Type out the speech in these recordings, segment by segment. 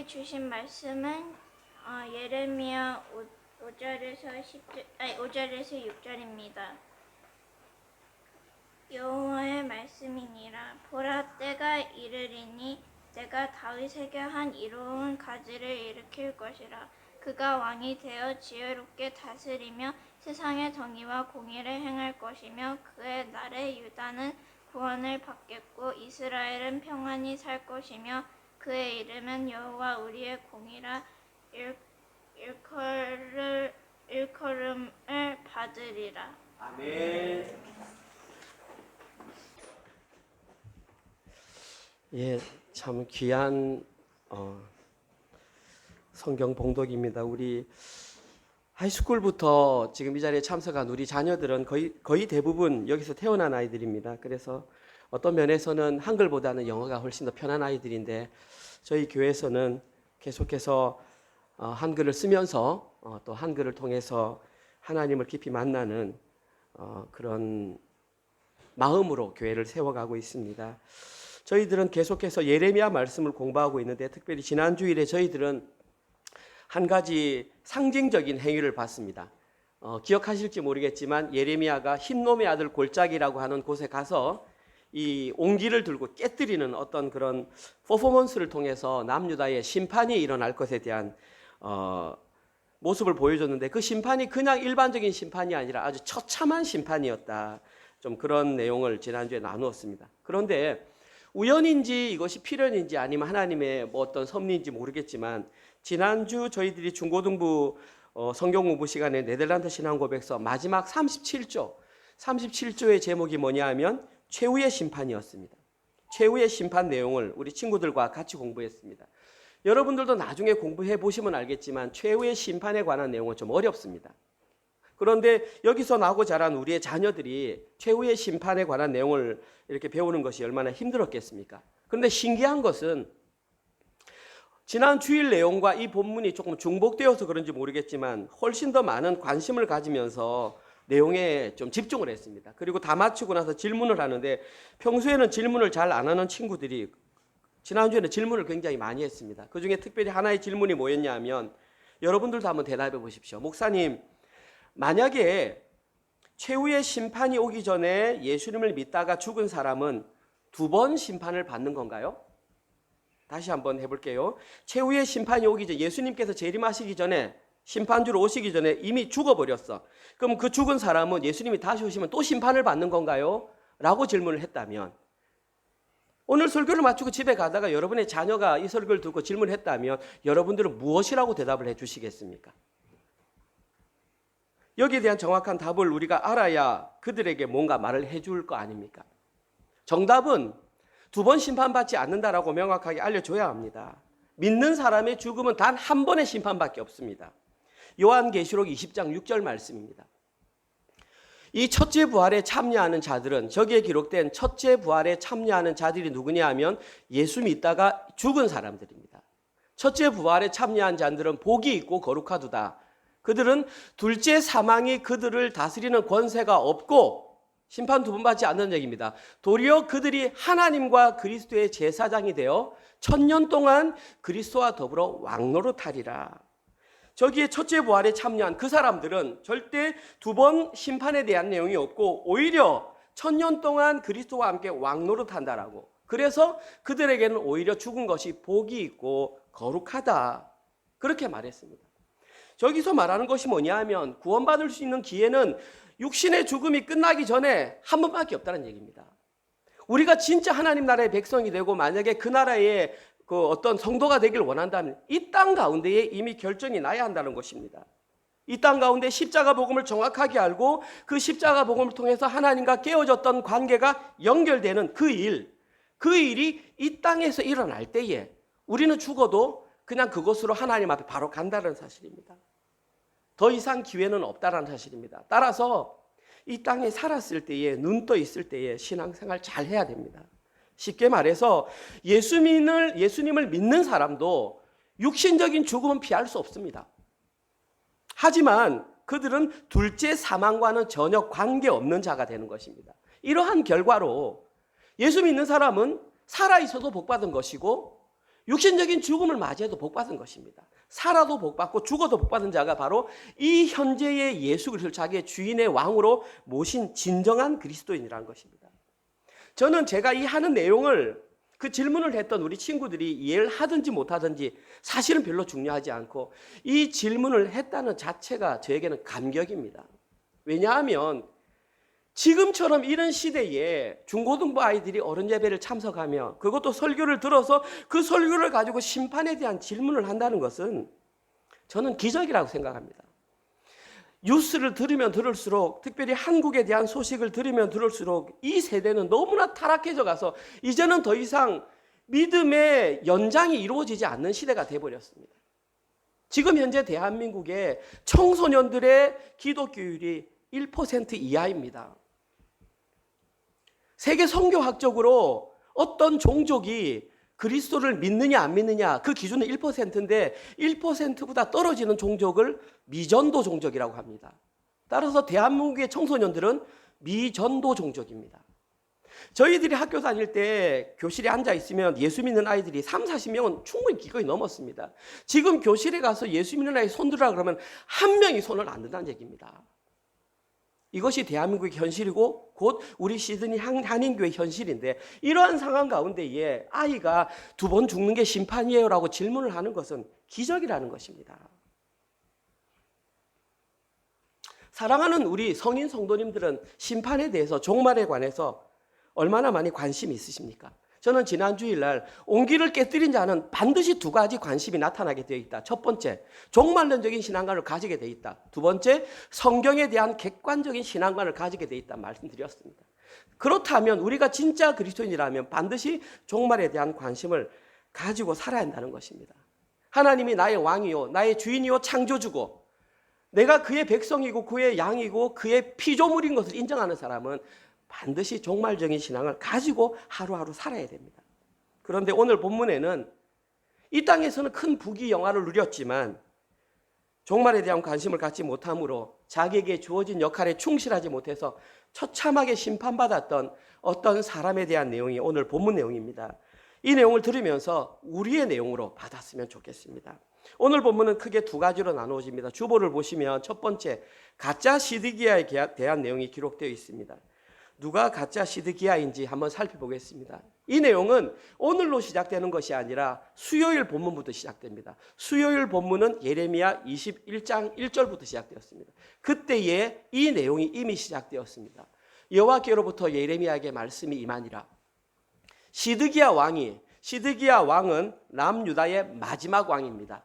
우리에게 주신 말씀은 예레미야 5절에서 6절입니다. 여호와의 말씀이니라. 보라, 때가 이르리니 내가 다윗에게 한 이로운 가지를 일으킬 것이라. 그가 왕이 되어 지혜롭게 다스리며 세상의 정의와 공의를 행할 것이며 그의 날에 유다는 구원을 받겠고 이스라엘은 평안히 살 것이며 그의 이름은 여호와 우리의 공이라 일컬음을 받으리라. 아멘. 예, 참 귀한 성경 봉독입니다. 우리 하이스쿨부터 지금 이 자리에 참석한 우리 자녀들은 거의 대부분 여기서 태어난 아이들입니다. 그래서 어떤 면에서는 한글보다는 영어가 훨씬 더 편한 아이들인데 저희 교회에서는 계속해서 한글을 쓰면서 또 한글을 통해서 하나님을 깊이 만나는 그런 마음으로 교회를 세워가고 있습니다. 저희들은 계속해서 예레미야 말씀을 공부하고 있는데 특별히 지난 주일에 저희들은 한 가지 상징적인 행위를 봤습니다. 기억하실지 모르겠지만 예레미야가 흰놈의 아들 골짜기라고 하는 곳에 가서 이 옹기를 들고 깨뜨리는 어떤 그런 퍼포먼스를 통해서 남유다의 심판이 일어날 것에 대한 모습을 보여줬는데 그 심판이 그냥 일반적인 심판이 아니라 아주 처참한 심판이었다. 좀 그런 내용을 지난주에 나누었습니다. 그런데 우연인지 이것이 필연인지 아니면 하나님의 뭐 어떤 섭리인지 모르겠지만 지난주 저희들이 중고등부 성경 공부 시간에 네덜란드 신앙 고백서 마지막 37조의 제목이 뭐냐 하면 최후의 심판이었습니다. 최후의 심판 내용을 우리 친구들과 같이 공부했습니다. 여러분들도 나중에 공부해 보시면 알겠지만 최후의 심판에 관한 내용은 좀 어렵습니다. 그런데 여기서 나고 자란 우리의 자녀들이 최후의 심판에 관한 내용을 이렇게 배우는 것이 얼마나 힘들었겠습니까? 그런데 신기한 것은 지난 주일 내용과 이 본문이 조금 중복되어서 그런지 모르겠지만 훨씬 더 많은 관심을 가지면서 내용에 좀 집중을 했습니다. 그리고 다 마치고 나서 질문을 하는데 평소에는 질문을 잘 안 하는 친구들이 지난주에는 질문을 굉장히 많이 했습니다. 그중에 특별히 하나의 질문이 뭐였냐 하면 여러분들도 한번 대답해 보십시오. 목사님, 만약에 최후의 심판이 오기 전에 예수님을 믿다가 죽은 사람은 2번 심판을 받는 건가요? 다시 한번 해볼게요. 최후의 심판이 오기 전에 예수님께서 재림하시기 전에 심판주로 오시기 전에 이미 죽어버렸어. 그럼 그 죽은 사람은 예수님이 다시 오시면 또 심판을 받는 건가요? 라고 질문을 했다면 오늘 설교를 마치고 집에 가다가 여러분의 자녀가 이 설교를 듣고 질문을 했다면 여러분들은 무엇이라고 대답을 해 주시겠습니까? 여기에 대한 정확한 답을 우리가 알아야 그들에게 뭔가 말을 해줄 거 아닙니까? 정답은 2번 심판받지 않는다라고 명확하게 알려줘야 합니다. 믿는 사람의 죽음은 단 한 번의 심판밖에 없습니다. 요한계시록 20장 6절 말씀입니다. 이 첫째 부활에 참여하는 자들은 저기에 기록된 첫째 부활에 참여하는 자들이 누구냐 하면 예수 믿다가 죽은 사람들입니다. 첫째 부활에 참여한 자들은 복이 있고 거룩하도다. 그들은 둘째 사망이 그들을 다스리는 권세가 없고 심판 2번 받지 않는 얘기입니다. 도리어 그들이 하나님과 그리스도의 제사장이 되어 1000년 동안 그리스도와 더불어 왕노릇하리라. 저기에 첫째 부활에 참여한 그 사람들은 절대 2번 심판에 대한 내용이 없고 오히려 1000년 동안 그리스도와 함께 왕노릇한다라고. 그래서 그들에게는 오히려 죽은 것이 복이 있고 거룩하다. 그렇게 말했습니다. 저기서 말하는 것이 뭐냐 하면 구원받을 수 있는 기회는 육신의 죽음이 끝나기 전에 한 번밖에 없다는 얘기입니다. 우리가 진짜 하나님 나라의 백성이 되고 만약에 그 나라의 그 어떤 성도가 되길 원한다면 이 땅 가운데에 이미 결정이 나야 한다는 것입니다. 이 땅 가운데 십자가 복음을 정확하게 알고 그 십자가 복음을 통해서 하나님과 깨어졌던 관계가 연결되는 그 일이 이 땅에서 일어날 때에 우리는 죽어도 그냥 그곳으로 하나님 앞에 바로 간다는 사실입니다. 더 이상 기회는 없다는 사실입니다. 따라서 이 땅에 살았을 때에 눈 떠 있을 때에 신앙생활 잘 해야 됩니다. 쉽게 말해서 예수님을 믿는 사람도 육신적인 죽음은 피할 수 없습니다. 하지만 그들은 둘째 사망과는 전혀 관계없는 자가 되는 것입니다. 이러한 결과로 예수 믿는 사람은 살아있어도 복받은 것이고 육신적인 죽음을 맞이해도 복받은 것입니다. 살아도 복받고 죽어도 복받은 자가 바로 이 현재의 예수 그리스도를 자기의 주인의 왕으로 모신 진정한 그리스도인이라는 것입니다. 저는 제가 이 하는 내용을 그 질문을 했던 우리 친구들이 이해를 하든지 못하든지 사실은 별로 중요하지 않고 이 질문을 했다는 자체가 저에게는 감격입니다. 왜냐하면 지금처럼 이런 시대에 중고등부 아이들이 어른 예배를 참석하며 그것도 설교를 들어서 그 설교를 가지고 심판에 대한 질문을 한다는 것은 저는 기적이라고 생각합니다. 뉴스를 들으면 들을수록, 특별히 한국에 대한 소식을 들으면 들을수록 이 세대는 너무나 타락해져 가서 이제는 더 이상 믿음의 연장이 이루어지지 않는 시대가 되어버렸습니다. 지금 현재 대한민국의 청소년들의 기독교율이 1% 이하입니다. 세계 선교학적으로 어떤 종족이 그리스도를 믿느냐 안 믿느냐 그 기준은 1%인데 1%보다 떨어지는 종족을 미전도 종족이라고 합니다. 따라서 대한민국의 청소년들은 미전도 종족입니다. 저희들이 학교 다닐 때 교실에 앉아 있으면 예수 믿는 아이들이 3, 40명은 충분히 기꺼이 넘었습니다. 지금 교실에 가서 예수 믿는 아이 손 들으라 그러면 한 명이 손을 안 든다는 얘기입니다. 이것이 대한민국의 현실이고 곧 우리 시드니 한인교회 현실인데, 이러한 상황 가운데에 아이가 2번 죽는 게 심판이에요 라고 질문을 하는 것은 기적이라는 것입니다. 사랑하는 우리 성인 성도님들은 심판에 대해서, 종말에 관해서 얼마나 많이 관심이 있으십니까? 저는 지난 주일날 온기를 깨뜨린 자는 반드시 2가지 관심이 나타나게 되어 있다. 첫 번째, 종말론적인 신앙관을 가지게 되어 있다. 두 번째, 성경에 대한 객관적인 신앙관을 가지게 되어 있다 말씀드렸습니다. 그렇다면 우리가 진짜 그리스도인이라면 반드시 종말에 대한 관심을 가지고 살아야 한다는 것입니다. 하나님이 나의 왕이요 나의 주인이요 창조주고 내가 그의 백성이고 그의 양이고 그의 피조물인 것을 인정하는 사람은 반드시 종말적인 신앙을 가지고 하루하루 살아야 됩니다. 그런데 오늘 본문에는 이 땅에서는 큰 부귀영화를 누렸지만 종말에 대한 관심을 갖지 못함으로 자기에게 주어진 역할에 충실하지 못해서 처참하게 심판받았던 어떤 사람에 대한 내용이 오늘 본문 내용입니다. 이 내용을 들으면서 우리의 내용으로 받았으면 좋겠습니다. 오늘 본문은 크게 2가지로 나누어집니다. 주보를 보시면 첫 번째, 가짜 시드기야에 대한 내용이 기록되어 있습니다. 누가 가짜 시드기야인지 한번 살펴보겠습니다. 이 내용은 오늘로 시작되는 것이 아니라 수요일 본문부터 시작됩니다. 수요일 본문은 예레미야 21장 1절부터 시작되었습니다. 그때에 이 내용이 이미 시작되었습니다. 여호와께로부터 예레미야에게 말씀이 임하니라. 시드기야 왕은 남유다의 마지막 왕입니다.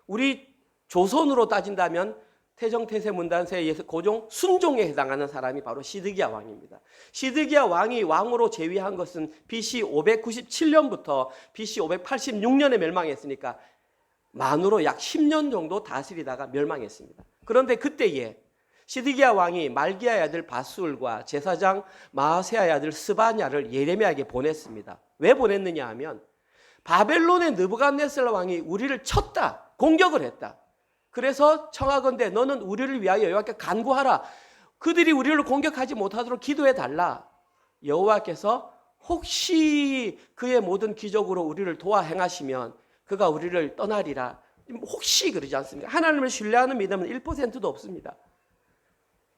우리 조선으로 따진다면 태정태세 문단세에 의해서 고종 순종에 해당하는 사람이 바로 시드기야 왕입니다. 시드기야 왕이 왕으로 재위한 것은 BC 597년부터 BC 586년에 멸망했으니까 만으로 약 10년 정도 다스리다가 멸망했습니다. 그런데 그때에 시드기야 왕이 말기야의 아들 바술과 제사장 마아세야의 아들 스바냐를 예레미야에게 보냈습니다. 왜 보냈느냐 하면 바벨론의 느부갓네살 왕이 우리를 쳤다, 공격을 했다. 그래서 청하건대 너는 우리를 위하여 여호와께 간구하라. 그들이 우리를 공격하지 못하도록 기도해달라. 여호와께서 혹시 그의 모든 기적으로 우리를 도와 행하시면 그가 우리를 떠나리라. 혹시 그러지 않습니까? 하나님을 신뢰하는 믿음은 1%도 없습니다.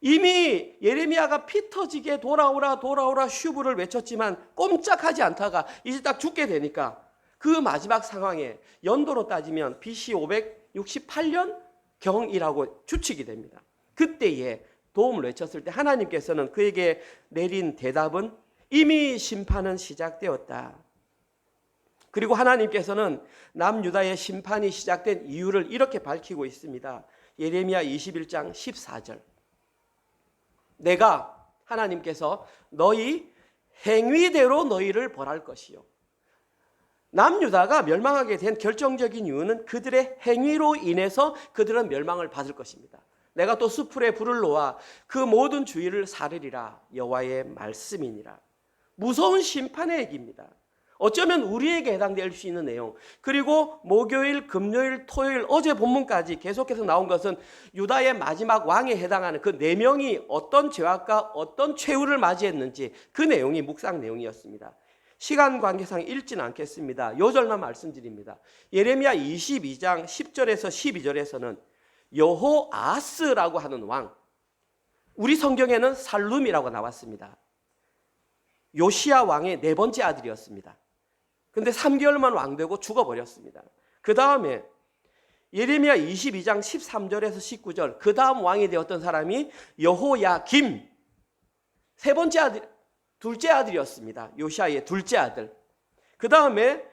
이미 예레미야가 피 터지게 돌아오라 슈브를 외쳤지만 꼼짝하지 않다가 이제 딱 죽게 되니까 그 마지막 상황에 연도로 따지면 BC 568년 경이라고 추측이 됩니다. 그때에 도움을 외쳤을 때 하나님께서는 그에게 내린 대답은 이미 심판은 시작되었다. 그리고 하나님께서는 남유다의 심판이 시작된 이유를 이렇게 밝히고 있습니다. 예레미야 21장 14절. 내가 하나님께서 너희 행위대로 너희를 벌할 것이요. 남유다가 멸망하게 된 결정적인 이유는 그들의 행위로 인해서 그들은 멸망을 받을 것입니다. 내가 또 수풀에 불을 놓아 그 모든 주위를 사르리라. 여호와의 말씀이니라. 무서운 심판의 얘기입니다. 어쩌면 우리에게 해당될 수 있는 내용, 그리고 목요일, 금요일, 토요일, 어제 본문까지 계속해서 나온 것은 유다의 마지막 왕에 해당하는 그 4명이 어떤 죄악과 어떤 최후를 맞이했는지 그 내용이 묵상 내용이었습니다. 시간 관계상 읽지는 않겠습니다. 요절만 말씀드립니다. 예레미야 22장 10절에서 12절에서는 여호아스라고 하는 왕, 우리 성경에는 살룸이라고 나왔습니다. 요시야 왕의 네 번째 아들이었습니다. 근데 3개월만 왕되고 죽어버렸습니다. 그 다음에 예레미야 22장 13절에서 19절, 그 다음 왕이 되었던 사람이 여호야김, 세 번째 아들, 둘째 아들이었습니다. 요시야의 둘째 아들. 그 다음에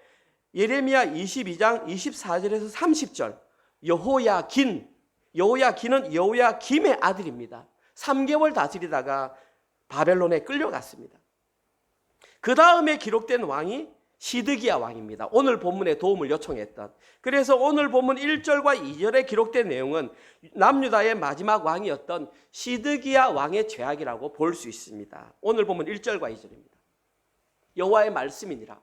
예레미야 22장 24절에서 30절, 여호야긴은 여호야김의 아들입니다. 3개월 다스리다가 바벨론에 끌려갔습니다. 그 다음에 기록된 왕이 시드기야 왕입니다. 오늘 본문에 도움을 요청했던. 그래서 오늘 본문 1절과 2절에 기록된 내용은 남유다의 마지막 왕이었던 시드기야 왕의 죄악이라고 볼 수 있습니다. 오늘 본문 1절과 2절입니다. 여호와의 말씀이니라.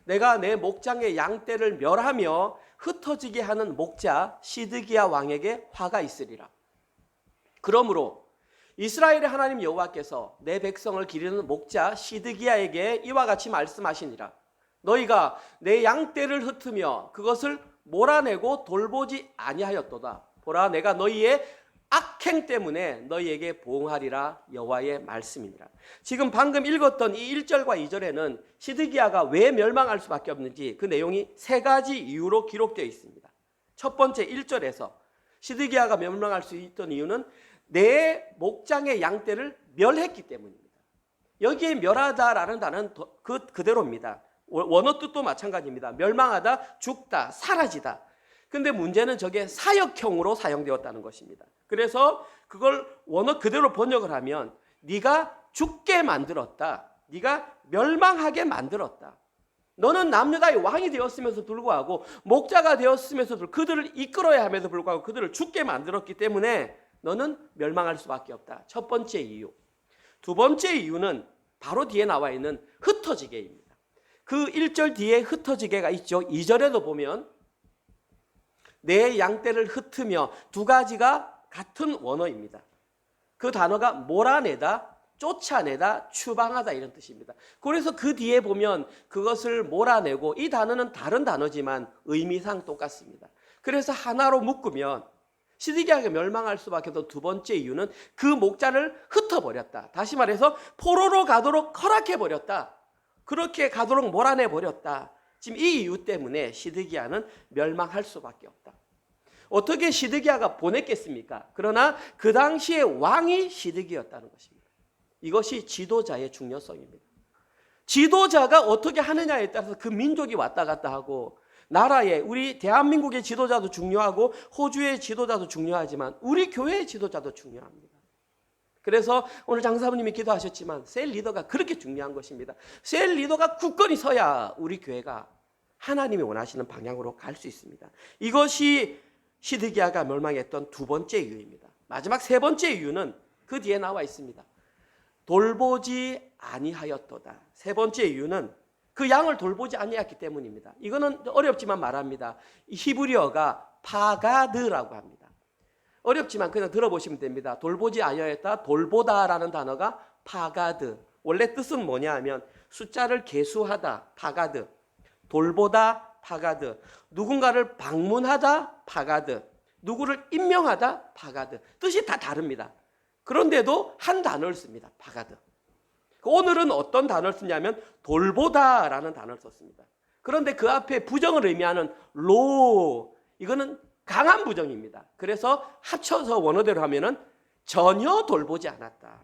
내가 내 목장의 양떼를 멸하며 흩어지게 하는 목자 시드기야 왕에게 화가 있으리라. 그러므로 이스라엘의 하나님 여호와께서 내 백성을 기르는 목자 시드기야에게 이와 같이 말씀하시니라. 너희가 내 양떼를 흩으며 그것을 몰아내고 돌보지 아니하였도다. 보라, 내가 너희의 악행 때문에 너희에게 보응하리라. 여호와의 말씀이니라. 지금 방금 읽었던 이 1절과 2절에는 시드기야가 왜 멸망할 수밖에 없는지 그 내용이 세 가지 이유로 기록되어 있습니다. 첫 번째 1절에서 시드기야가 멸망할 수 있던 이유는 내 목장의 양떼를 멸했기 때문입니다. 여기에 멸하다라는 단어는 그대로입니다. 원어 뜻도 마찬가지입니다. 멸망하다, 죽다, 사라지다. 근데 문제는 저게 사역형으로 사용되었다는 것입니다. 그래서 그걸 원어 그대로 번역을 하면 네가 죽게 만들었다. 네가 멸망하게 만들었다. 너는 남유다의 왕이 되었으면서 불구하고 목자가 되었으면서 그들을 이끌어야 함에도 불구하고 그들을 죽게 만들었기 때문에 너는 멸망할 수밖에 없다. 첫 번째 이유. 두 번째 이유는 바로 뒤에 나와 있는 흩어지게입니다. 그 1절 뒤에 흩어지게가 있죠. 2절에도 보면 내 양떼를 흩으며, 두 가지가 같은 원어입니다. 그 단어가 몰아내다, 쫓아내다, 추방하다 이런 뜻입니다. 그래서 그 뒤에 보면 그것을 몰아내고, 이 단어는 다른 단어지만 의미상 똑같습니다. 그래서 하나로 묶으면 시드기야가 멸망할 수밖에 없던 두 번째 이유는 그 목자를 흩어버렸다. 다시 말해서 포로로 가도록 허락해버렸다. 그렇게 가도록 몰아내버렸다. 지금 이 이유 때문에 시드기야는 멸망할 수밖에 없다. 어떻게 시드기야가 보냈겠습니까? 그러나 그 당시의 왕이 시드기야였다는 것입니다. 이것이 지도자의 중요성입니다. 지도자가 어떻게 하느냐에 따라서 그 민족이 왔다 갔다 하고, 나라의, 우리 대한민국의 지도자도 중요하고 호주의 지도자도 중요하지만 우리 교회의 지도자도 중요합니다. 그래서 오늘 장사부님이 기도하셨지만 셀 리더가 그렇게 중요한 것입니다. 셀 리더가 굳건히 서야 우리 교회가 하나님이 원하시는 방향으로 갈 수 있습니다. 이것이 시드기야가 멸망했던 두 번째 이유입니다. 마지막 세 번째 이유는 그 뒤에 나와 있습니다. 돌보지 아니하였도다. 세 번째 이유는 그 양을 돌보지 아니했기 때문입니다. 이거는 어렵지만 말합니다. 히브리어가 파가드라고 합니다. 어렵지만 그냥 들어보시면 됩니다. 돌보지 아니하였다, 돌보다라는 단어가 파가드. 원래 뜻은 뭐냐 하면 숫자를 계수하다, 파가드. 돌보다, 파가드. 누군가를 방문하다, 파가드. 누구를 임명하다, 파가드. 뜻이 다 다릅니다. 그런데도 한 단어를 씁니다. 파가드. 오늘은 어떤 단어를 쓰냐면 돌보다라는 단어를 썼습니다. 그런데 그 앞에 부정을 의미하는 로, 이거는 강한 부정입니다. 그래서 합쳐서 원어대로 하면은 전혀 돌보지 않았다.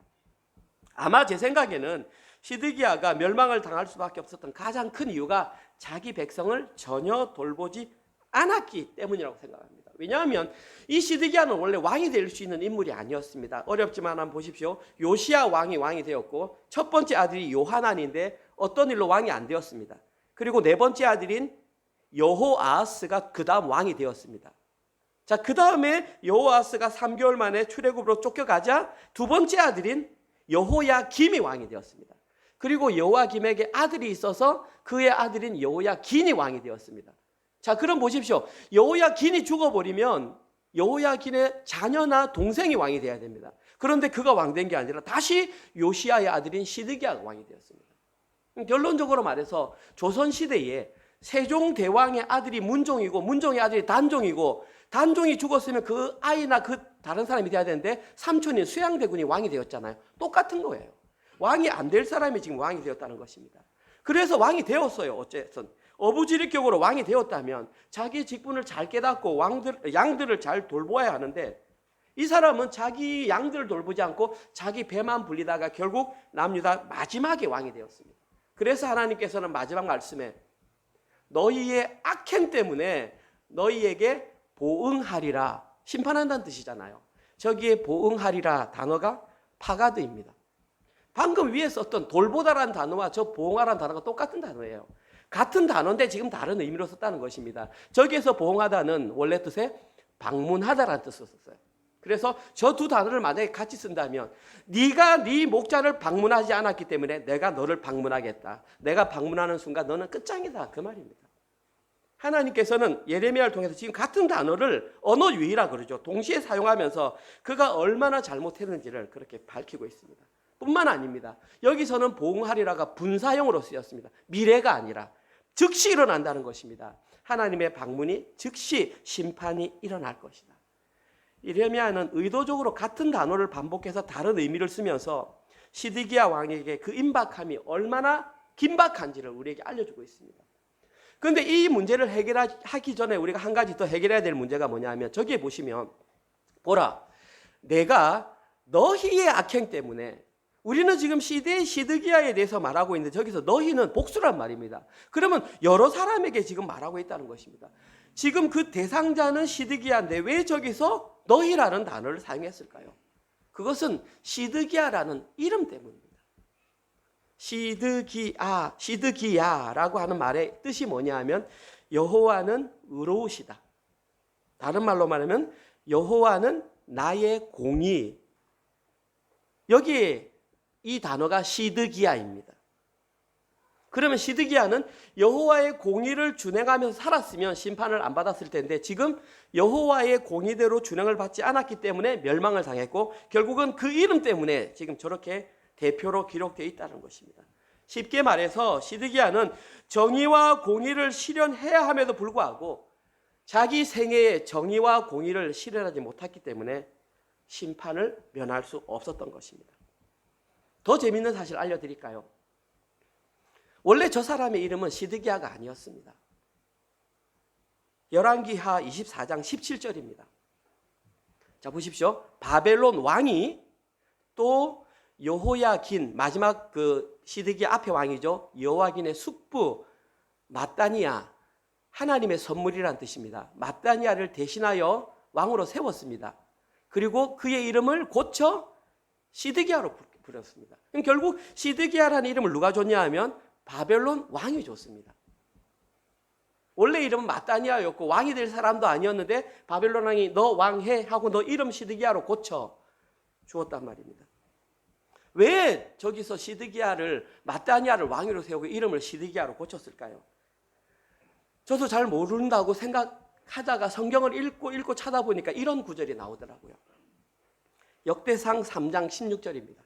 아마 제 생각에는 시드기야가 멸망을 당할 수밖에 없었던 가장 큰 이유가 자기 백성을 전혀 돌보지 않았기 때문이라고 생각합니다. 왜냐하면 이 시드기야는 원래 왕이 될 수 있는 인물이 아니었습니다. 어렵지만 한번 보십시오. 요시야 왕이 되었고, 첫 번째 아들이 요하난인데 어떤 일로 왕이 안 되었습니다. 그리고 네 번째 아들인 여호아하스가 그 다음 왕이 되었습니다. 자, 그 다음에 여호아하스가 3개월 만에 출애굽으로 쫓겨가자 두 번째 아들인 여호야김이 왕이 되었습니다. 그리고 여호야김에게 아들이 있어서 그의 아들인 여호야긴이 왕이 되었습니다. 자, 그럼 보십시오. 여호야긴이 죽어버리면 여호야긴의 자녀나 동생이 왕이 돼야 됩니다. 그런데 그가 왕된 게 아니라 다시 요시야의 아들인 시드기야가 왕이 되었습니다. 결론적으로 말해서 조선시대에 세종대왕의 아들이 문종이고 문종의 아들이 단종이고 단종이 죽었으면 그 아이나 그 다른 사람이 돼야 되는데 삼촌인 수양대군이 왕이 되었잖아요. 똑같은 거예요. 왕이 안 될 사람이 지금 왕이 되었다는 것입니다. 그래서 왕이 되었어요. 어쨌든 어부지리격으로 왕이 되었다면 자기 직분을 잘 깨닫고 양들을 잘 돌보아야 하는데 이 사람은 자기 양들을 돌보지 않고 자기 배만 불리다가 결국 남유다 마지막에 왕이 되었습니다. 그래서 하나님께서는 마지막 말씀에 너희의 악행 때문에 너희에게 보응하리라, 심판한다는 뜻이잖아요. 저기에 보응하리라 단어가 파가드입니다. 방금 위에 썼던 돌보다라는 단어와 저 보응하라는 단어가 똑같은 단어예요. 같은 단어인데 지금 다른 의미로 썼다는 것입니다. 저기에서 보응하다는 원래 뜻에 방문하다라는 뜻을 썼어요. 그래서 저 두 단어를 만약에 같이 쓴다면 네가 네 목자를 방문하지 않았기 때문에 내가 너를 방문하겠다. 내가 방문하는 순간 너는 끝장이다. 그 말입니다. 하나님께서는 예레미야를 통해서 지금 같은 단어를 언어 유희라 그러죠. 동시에 사용하면서 그가 얼마나 잘못했는지를 그렇게 밝히고 있습니다. 뿐만 아닙니다. 여기서는 보응하리라가 분사형으로 쓰였습니다. 미래가 아니라 즉시 일어난다는 것입니다. 하나님의 방문이 즉시 심판이 일어날 것이다. 예레미야는 의도적으로 같은 단어를 반복해서 다른 의미를 쓰면서 시드기야 왕에게 그 임박함이 얼마나 긴박한지를 우리에게 알려주고 있습니다. 그런데 이 문제를 해결하기 전에 우리가 한 가지 더 해결해야 될 문제가 뭐냐면 저기에 보시면 보라 내가 너희의 악행 때문에 우리는 지금 시대의 시드기야에 대해서 말하고 있는데 저기서 너희는 복수란 말입니다. 그러면 여러 사람에게 지금 말하고 있다는 것입니다. 지금 그 대상자는 시드기야인데 왜 저기서 너희라는 단어를 사용했을까요? 그것은 시드기야라는 이름 때문입니다. 시드기야라고 하는 말의 뜻이 뭐냐 하면 여호와는 의로우시다. 다른 말로 말하면 여호와는 나의 공의. 여기에 이 단어가 시드기야입니다. 그러면 시드기야는 여호와의 공의를 준행하면서 살았으면 심판을 안 받았을 텐데 지금 여호와의 공의대로 준행을 받지 않았기 때문에 멸망을 당했고 결국은 그 이름 때문에 지금 저렇게 대표로 기록되어 있다는 것입니다. 쉽게 말해서 시드기야는 정의와 공의를 실현해야 함에도 불구하고 자기 생애에 정의와 공의를 실현하지 못했기 때문에 심판을 면할 수 없었던 것입니다. 더 재미있는 사실 알려드릴까요? 원래 저 사람의 이름은 시드기야가 아니었습니다. 열왕기하 24장 17절입니다. 자 보십시오. 바벨론 왕이 또 여호야긴 마지막 그 시드기야 앞에 왕이죠. 여호야긴의 숙부 마따니아 하나님의 선물이란 뜻입니다. 마따니아를 대신하여 왕으로 세웠습니다. 그리고 그의 이름을 고쳐 시드기야로 부렸습니다. 그럼 결국 시드기야라는 이름을 누가 줬냐 하면 바벨론 왕이 줬습니다. 원래 이름은 마따니아였고 왕이 될 사람도 아니었는데 바벨론 왕이 너 왕해 하고 너 이름 시드기야로 고쳐 주었단 말입니다. 왜 저기서 시드기야를 마따니아를 왕으로 세우고 이름을 시드기야로 고쳤을까요? 저도 잘 모른다고 생각하다가 성경을 읽고 찾아보니까 이런 구절이 나오더라고요. 역대상 3장 16절입니다.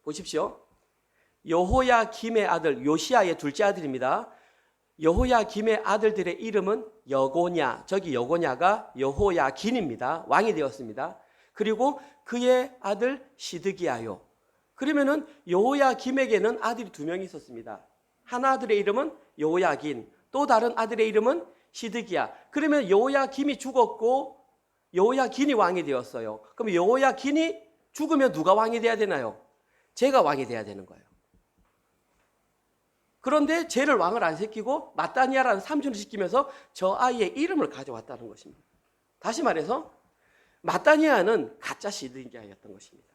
보십시오. 여호야김의 아들 요시야의 둘째 아들입니다. 여호야김의 아들들의 이름은 여고냐, 저기 여고냐가 여호야긴입니다. 왕이 되었습니다. 그리고 그의 아들 시드기야요. 그러면은 여호야김에게는 아들이 두 명이 있었습니다. 한 아들의 이름은 여호야긴, 또 다른 아들의 이름은 시드기야. 그러면 여호야김이 죽었고 여호야긴이 왕이 되었어요. 그럼 여호야긴이 죽으면 누가 왕이 돼야 되나요? 제가 왕이 돼야 되는 거예요. 그런데 쟤를 왕을 안 시키고 마따니아라는 삼촌을 시키면서 저 아이의 이름을 가져왔다는 것입니다. 다시 말해서 마따니아는 가짜 시드기야였던 것입니다.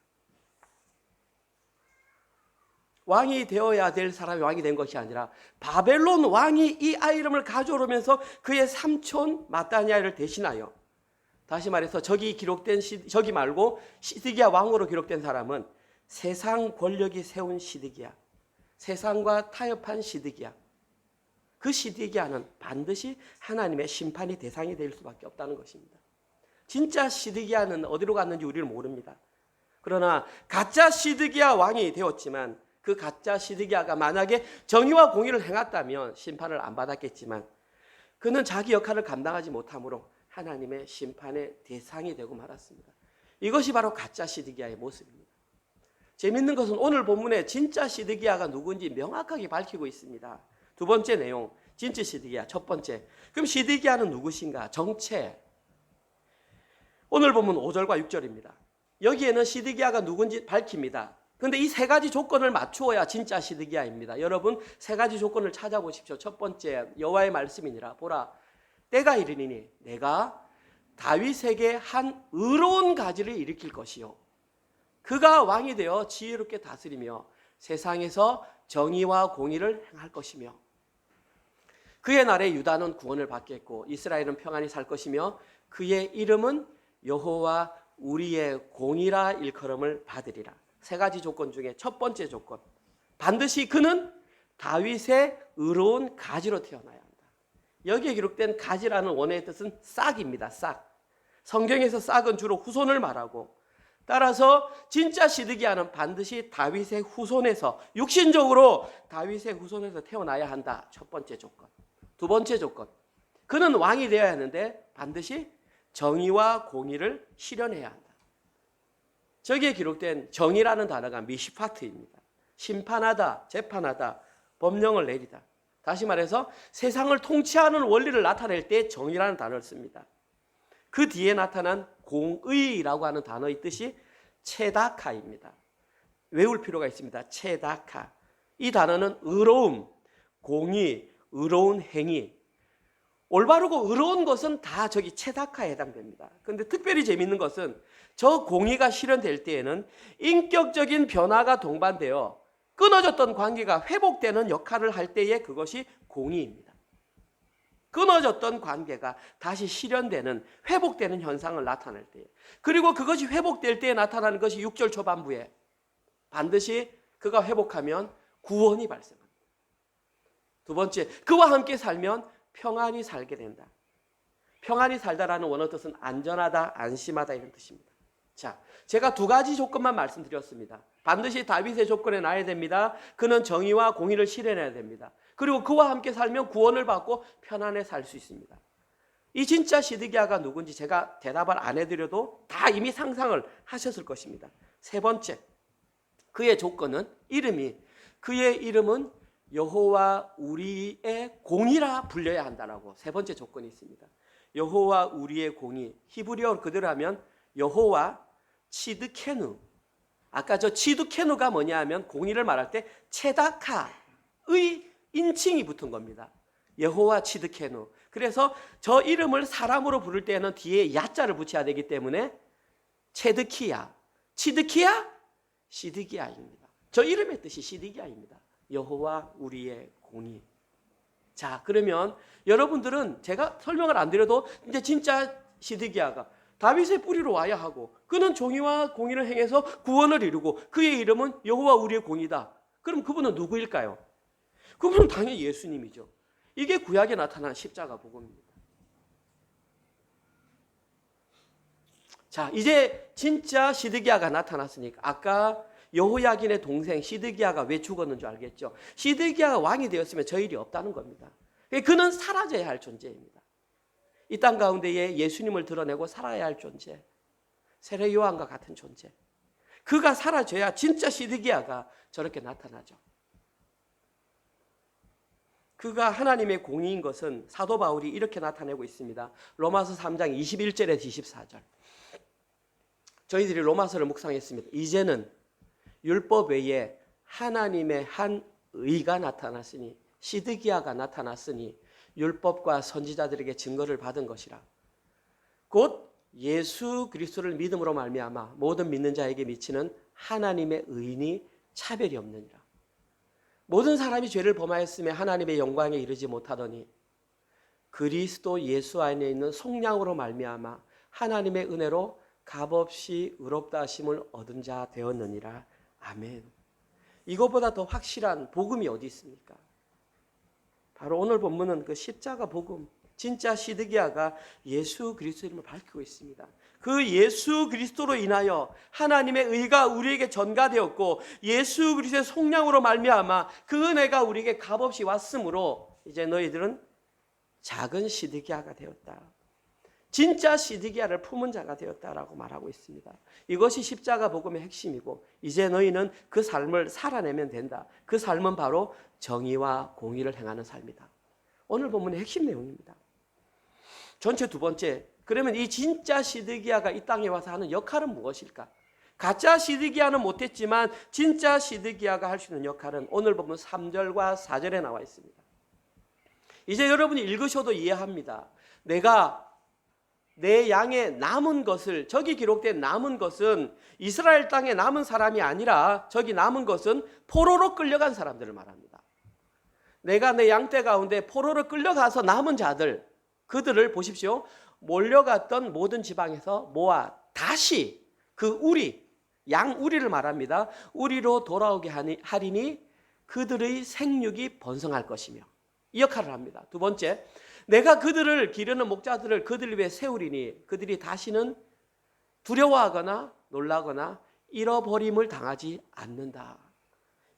왕이 되어야 될 사람이 왕이 된 것이 아니라 바벨론 왕이 이 아이 이름을 가져오면서 그의 삼촌 마따니아를 대신하여, 다시 말해서 저기 말고 시드기야 왕으로 기록된 사람은 세상 권력이 세운 시드기야, 세상과 타협한 시드기야. 그 시드기야는 반드시 하나님의 심판의 대상이 될 수밖에 없다는 것입니다. 진짜 시드기야는 어디로 갔는지 우리는 모릅니다. 그러나 가짜 시드기야 왕이 되었지만 그 가짜 시드기야가 만약에 정의와 공의를 행했다면 심판을 안 받았겠지만 그는 자기 역할을 감당하지 못함으로 하나님의 심판의 대상이 되고 말았습니다. 이것이 바로 가짜 시드기야의 모습입니다. 재밌는 것은 오늘 본문에 진짜 시드기야가 누군지 명확하게 밝히고 있습니다. 두 번째 내용, 진짜 시드기야. 첫 번째, 그럼 시드기야는 누구신가? 정체. 오늘 본문 5절과 6절입니다. 여기에는 시드기야가 누군지 밝힙니다. 그런데 이 세 가지 조건을 맞추어야 진짜 시드기야입니다. 여러분 세 가지 조건을 찾아보십시오. 첫 번째, 여호와의 말씀이니라. 보라, 때가 이르리니 내가 다윗에게 한 의로운 가지를 일으킬 것이요 그가 왕이 되어 지혜롭게 다스리며 세상에서 정의와 공의를 행할 것이며 그의 날에 유다는 구원을 받겠고 이스라엘은 평안히 살 것이며 그의 이름은 여호와 우리의 공의라 일컬음을 받으리라. 세 가지 조건 중에 첫 번째 조건, 반드시 그는 다윗의 의로운 가지로 태어나야 한다. 여기에 기록된 가지라는 원어의 뜻은 싹입니다. 싹. 성경에서 싹은 주로 후손을 말하고 따라서 진짜 시드기야는 반드시 다윗의 후손에서 육신적으로 다윗의 후손에서 태어나야 한다. 첫 번째 조건. 두 번째 조건, 그는 왕이 되어야 하는데 반드시 정의와 공의를 실현해야 한다. 저기에 기록된 정의라는 단어가 미시파트입니다. 심판하다, 재판하다, 법령을 내리다. 다시 말해서 세상을 통치하는 원리를 나타낼 때 정의라는 단어를 씁니다. 그 뒤에 나타난 공의라고 하는 단어의 뜻이 체다카입니다. 외울 필요가 있습니다. 체다카. 이 단어는 의로움, 공의, 의로운 행위. 올바르고 의로운 것은 다 저기 체다카에 해당됩니다. 그런데 특별히 재미있는 것은 저 공의가 실현될 때에는 인격적인 변화가 동반되어 끊어졌던 관계가 회복되는 역할을 할 때에 그것이 공의입니다. 끊어졌던 관계가 다시 실현되는, 회복되는 현상을 나타낼 때에, 그리고 그것이 회복될 때에 나타나는 것이 6절 초반부에 반드시 그가 회복하면 구원이 발생합니다. 두 번째, 그와 함께 살면 평안히 살게 된다. 평안히 살다라는 원어 뜻은 안전하다, 안심하다 이런 뜻입니다. 자, 제가 두 가지 조건만 말씀드렸습니다. 반드시 다윗의 조건에 놔야 됩니다. 그는 정의와 공의를 실현해야 됩니다. 그리고 그와 함께 살면 구원을 받고 편안해 살 수 있습니다. 이 진짜 시드기야가 누군지 제가 대답을 안 해드려도 다 이미 상상을 하셨을 것입니다. 세 번째, 그의 조건은 그의 이름은 여호와 우리의 공의라 불려야 한다라고 세 번째 조건이 있습니다. 여호와 우리의 공의, 히브리어 그대로 하면 여호와 치드케누. 아까 저 치드케누가 뭐냐 하면 공의를 말할 때 체다카의 인칭이 붙은 겁니다. 여호와 치드케누. 그래서 저 이름을 사람으로 부를 때는 뒤에 야자를 붙여야 되기 때문에 체드키야, 치드키야, 시드기야입니다. 저 이름의 뜻이 시드기야입니다. 여호와 우리의 공의. 자, 그러면 여러분들은 제가 설명을 안 드려도 이제 진짜 시드기야가 다윗의 뿌리로 와야 하고 그는 정의와 공의를 행해서 구원을 이루고 그의 이름은 여호와 우리의 공의다. 그럼 그분은 누구일까요? 그분은 당연히 예수님이죠. 이게 구약에 나타난 십자가 복음입니다. 자, 이제 진짜 시드기야가 나타났으니까 아까 여호야긴의 동생 시드기야가 왜 죽었는 줄 알겠죠? 시드기야가 왕이 되었으면 저 일이 없다는 겁니다. 그는 사라져야 할 존재입니다. 이 땅 가운데에 예수님을 드러내고 살아야 할 존재, 세례 요한과 같은 존재. 그가 사라져야 진짜 시드기야가 저렇게 나타나죠. 그가 하나님의 공의인 것은 사도 바울이 이렇게 나타내고 있습니다. 로마서 3장 21절에서 24절. 저희들이 로마서를 묵상했습니다. 이제는 율법 외에 하나님의 한 의가 나타났으니, 시드기야가 나타났으니 율법과 선지자들에게 증거를 받은 것이라. 곧 예수 그리스도를 믿음으로 말미암아 모든 믿는 자에게 미치는 하나님의 의인이 차별이 없느니라. 모든 사람이 죄를 범하였으며 하나님의 영광에 이르지 못하더니 그리스도 예수 안에 있는 속량으로 말미암아 하나님의 은혜로 값없이 의롭다 하심을 얻은 자 되었느니라. 아멘. 이것보다 더 확실한 복음이 어디 있습니까? 바로 오늘 본문은 그 십자가 복음, 진짜 시드기야가 예수 그리스도 이름을 밝히고 있습니다. 그 예수 그리스도로 인하여 하나님의 의가 우리에게 전가되었고 예수 그리스도의 속량으로 말미암아 그 은혜가 우리에게 값없이 왔으므로 이제 너희들은 작은 시드기야가 되었다. 진짜 시드기야를 품은 자가 되었다라고 말하고 있습니다. 이것이 십자가 복음의 핵심이고 이제 너희는 그 삶을 살아내면 된다. 그 삶은 바로 정의와 공의를 행하는 삶이다. 오늘 본문의 핵심 내용입니다. 전체 두 번째, 그러면 이 진짜 시드기야가 이 땅에 와서 하는 역할은 무엇일까? 가짜 시드기야는 못했지만 진짜 시드기야가 할 수 있는 역할은 오늘 본문 3절과 4절에 나와 있습니다. 이제 여러분이 읽으셔도 이해합니다. 내가 내 양의 남은 것을, 저기 기록된 남은 것은 이스라엘 땅에 남은 사람이 아니라 저기 남은 것은 포로로 끌려간 사람들을 말합니다. 내가 내 양떼 가운데 포로로 끌려가서 남은 자들, 그들을 보십시오. 몰려갔던 모든 지방에서 모아 다시 그 우리, 양 우리를 말합니다. 우리로 돌아오게 하리니 그들의 생육이 번성할 것이며, 이 역할을 합니다. 두 번째, 내가 그들을 기르는 목자들을 그들 위해 세우리니 그들이 다시는 두려워하거나 놀라거나 잃어버림을 당하지 않는다.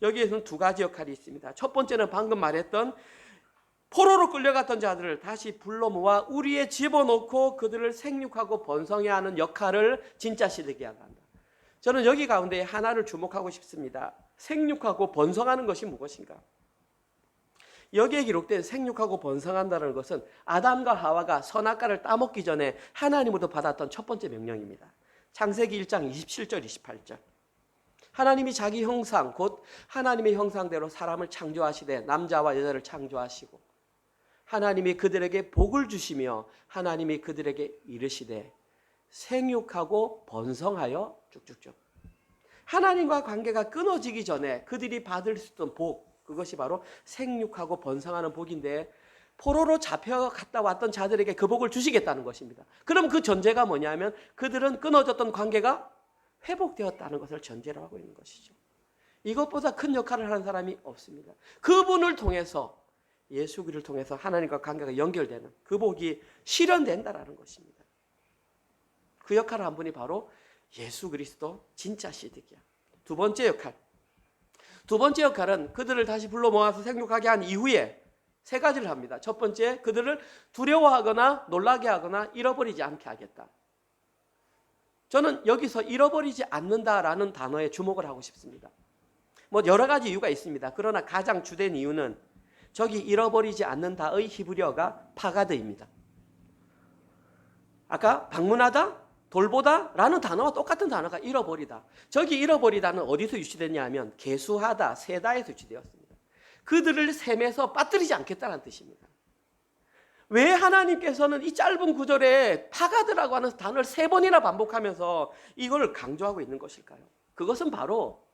여기에서는 두 가지 역할이 있습니다. 첫 번째는 방금 말했던 포로로 끌려갔던 자들을 다시 불러 모아 우리에 집어넣고 그들을 생육하고 번성해 하는 역할을 진짜 시드기야가 한다. 저는 여기 가운데 하나를 주목하고 싶습니다. 생육하고 번성하는 것이 무엇인가? 여기에 기록된 생육하고 번성한다는 것은 아담과 하와가 선악과를 따먹기 전에 하나님으로부터 받았던 첫 번째 명령입니다. 창세기 1장 27절 28절. 하나님이 자기 형상 곧 하나님의 형상대로 사람을 창조하시되 남자와 여자를 창조하시고 하나님이 그들에게 복을 주시며 하나님이 그들에게 이르시되 생육하고 번성하여 쭉쭉쭉. 하나님과 관계가 끊어지기 전에 그들이 받을 수 있던 복, 그것이 바로 생육하고 번성하는 복인데 포로로 잡혀갔다 왔던 자들에게 그 복을 주시겠다는 것입니다. 그럼 그 전제가 뭐냐면 그들은 끊어졌던 관계가 회복되었다는 것을 전제로 하고 있는 것이죠. 이것보다 큰 역할을 하는 사람이 없습니다. 그분을 통해서 예수 그리스도를 통해서 하나님과 관계가 연결되는 그 복이 실현된다라는 것입니다. 그 역할을 한 분이 바로 예수 그리스도 진짜 시드기야. 두 번째 역할은 그들을 다시 불러 모아서 생육하게 한 이후에 세 가지를 합니다. 첫 번째, 그들을 두려워하거나 놀라게 하거나 잃어버리지 않게 하겠다. 저는 여기서 잃어버리지 않는다라는 단어에 주목을 하고 싶습니다. 여러 가지 이유가 있습니다. 그러나 가장 주된 이유는 저기 잃어버리지 않는다의 히브리어가 파가드입니다. 아까 방문하다, 돌보다 라는 단어와 똑같은 단어가 잃어버리다. 저기 잃어버리다는 어디서 유치됐냐 하면 계수하다, 세다에서 유치되었습니다. 그들을 셈에서 빠뜨리지 않겠다는 뜻입니다. 왜 하나님께서는 이 짧은 구절에 파가드라고 하는 단어를 3번이나 반복하면서 이걸 강조하고 있는 것일까요? 그것은 바로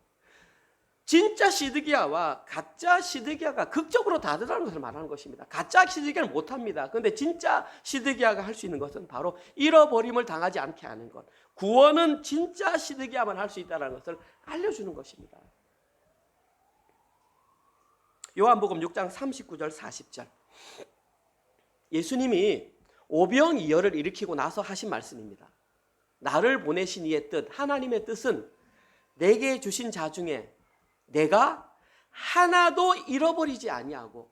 진짜 시드기야와 가짜 시드기야가 극적으로 다르다는 것을 말하는 것입니다. 가짜 시드기야는 못합니다. 그런데 진짜 시드기야가 할 수 있는 것은 바로 잃어버림을 당하지 않게 하는 것. 구원은 진짜 시드기야만 할 수 있다는 것을 알려주는 것입니다. 요한복음 6장 39절 40절. 예수님이 오병이어를 일으키고 나서 하신 말씀입니다. 나를 보내신 이의 뜻, 하나님의 뜻은 내게 주신 자 중에 내가 하나도 잃어버리지 아니하고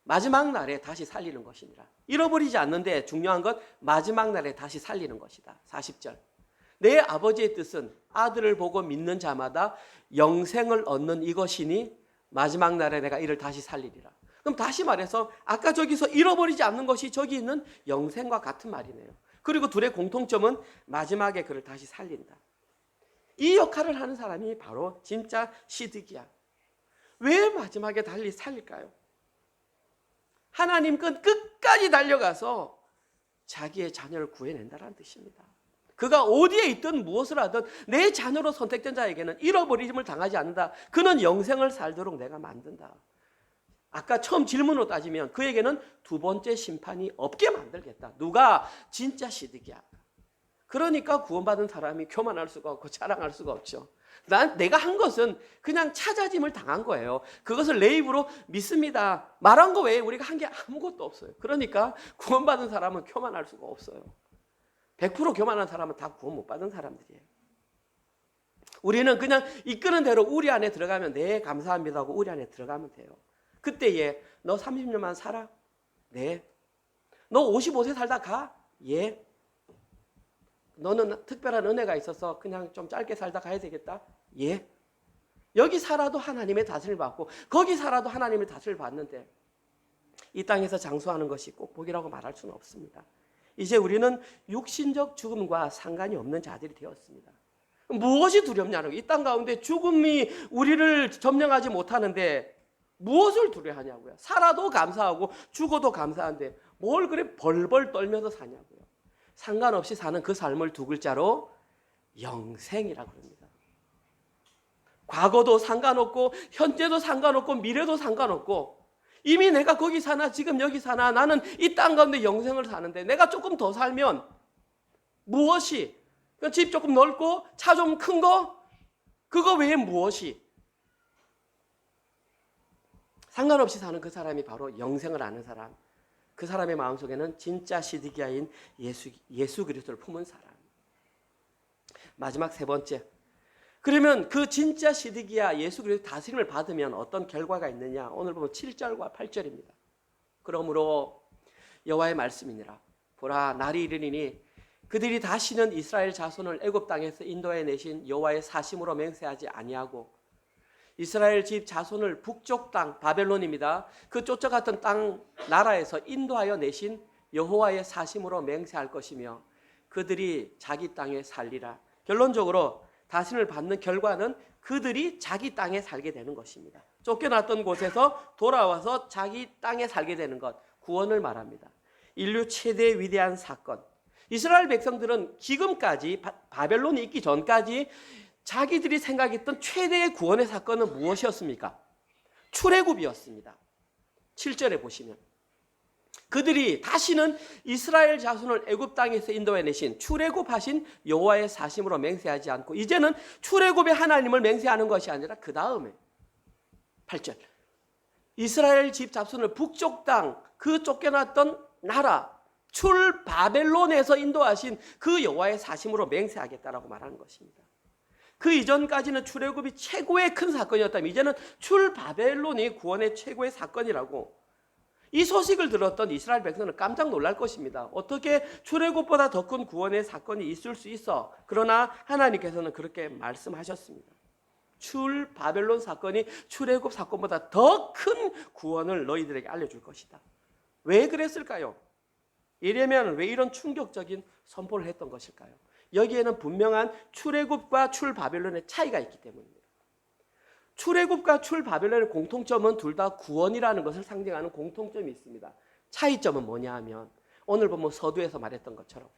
마지막 날에 다시 살리는 것이니라. 잃어버리지 않는데 중요한 것 마지막 날에 다시 살리는 것이다. 40절. 내 아버지의 뜻은 아들을 보고 믿는 자마다 영생을 얻는 이것이니 마지막 날에 내가 이를 다시 살리리라. 그럼 다시 말해서 아까 저기서 잃어버리지 않는 것이 저기 있는 영생과 같은 말이네요. 그리고 둘의 공통점은 마지막에 그를 다시 살린다. 이 역할을 하는 사람이 바로 진짜 시드기야. 왜 마지막에 달리 살릴까요? 하나님 끝까지 달려가서 자기의 자녀를 구해낸다는 뜻입니다. 그가 어디에 있든 무엇을 하든 내 자녀로 선택된 자에게는 잃어버림을 당하지 않는다. 그는 영생을 살도록 내가 만든다. 아까 처음 질문으로 따지면 그에게는 두 번째 심판이 없게 만들겠다. 누가? 진짜 시드기야. 그러니까 구원받은 사람이 교만할 수가 없고 자랑할 수가 없죠. 내가 한 것은 그냥 찾아짐을 당한 거예요. 그것을 내 입으로 믿습니다. 말한 거 외에 우리가 한 게 아무것도 없어요. 그러니까 구원받은 사람은 교만할 수가 없어요. 100% 교만한 사람은 다 구원 못 받은 사람들이에요. 우리는 그냥 이끄는 대로 우리 안에 들어가면 네 감사합니다 하고 우리 안에 들어가면 돼요. 그때에 너 30년만 살아? 네. 너 55세 살다 가? 예. 너는 특별한 은혜가 있어서 그냥 좀 짧게 살다 가야 되겠다? 예. 여기 살아도 하나님의 다스림을 받고 거기 살아도 하나님의 다스림을 받는데 이 땅에서 장수하는 것이 꼭 복이라고 말할 수는 없습니다. 이제 우리는 육신적 죽음과 상관이 없는 자들이 되었습니다. 무엇이 두렵냐는 거예요. 이 땅 가운데 죽음이 우리를 점령하지 못하는데 무엇을 두려워하냐고요. 살아도 감사하고 죽어도 감사한데 뭘 그래 벌벌 떨면서 사냐고요. 상관없이 사는 그 삶을 두 글자로 영생이라고 합니다. 과거도 상관없고 현재도 상관없고 미래도 상관없고 이미 내가 거기 사나 지금 여기 사나 나는 이 땅 가운데 영생을 사는데 내가 조금 더 살면 무엇이 집 조금 넓고 차 좀 큰 거 그거 외에 무엇이 상관없이 사는 그 사람이 바로 영생을 아는 사람. 그 사람의 마음속에는 진짜 시드기야인 예수 그리스도를 품은 사람. 마지막 세 번째. 그러면 그 진짜 시드기야 예수 그리스도 다스림을 받으면 어떤 결과가 있느냐? 오늘 보면 7절과 8절입니다. 그러므로 여호와의 말씀이니라. 보라 날이 이르리니 그들이 다시는 이스라엘 자손을 애굽 땅에서 인도해 내신 여호와의 사심으로 맹세하지 아니하고 이스라엘 집 자손을 북쪽 땅 바벨론입니다. 그 쫓아갔던 땅 나라에서 인도하여 내신 여호와의 사심으로 맹세할 것이며 그들이 자기 땅에 살리라. 결론적으로 다스림을 받는 결과는 그들이 자기 땅에 살게 되는 것입니다. 쫓겨났던 곳에서 돌아와서 자기 땅에 살게 되는 것, 구원을 말합니다. 인류 최대 위대한 사건. 이스라엘 백성들은 지금까지 바벨론이 있기 전까지 자기들이 생각했던 최대의 구원의 사건은 무엇이었습니까? 출애굽이었습니다. 7절에 보시면 그들이 다시는 이스라엘 자손을 애굽 땅에서 인도해 내신 출애굽하신 여호와의 사심으로 맹세하지 않고 이제는 출애굽의 하나님을 맹세하는 것이 아니라 그 다음에 8절 이스라엘 집 자손을 북쪽 땅 그 쫓겨났던 나라 출 바벨론에서 인도하신 그 여호와의 사심으로 맹세하겠다라고 말하는 것입니다. 그 이전까지는 출애굽이 최고의 큰 사건이었다면 이제는 출 바벨론이 구원의 최고의 사건이라고 이 소식을 들었던 이스라엘 백성은 깜짝 놀랄 것입니다. 어떻게 출애굽보다 더 큰 구원의 사건이 있을 수 있어? 그러나 하나님께서는 그렇게 말씀하셨습니다. 출 바벨론 사건이 출애굽 사건보다 더 큰 구원을 너희들에게 알려줄 것이다. 왜 그랬을까요? 예레미야는 왜 이런 충격적인 선포를 했던 것일까요? 여기에는 분명한 출애굽과 출 바벨론의 차이가 있기 때문입니다. 출애굽과 출 바벨론의 공통점은 둘 다 구원이라는 것을 상징하는 공통점이 있습니다. 차이점은 뭐냐 하면 오늘 보면 서두에서 말했던 것처럼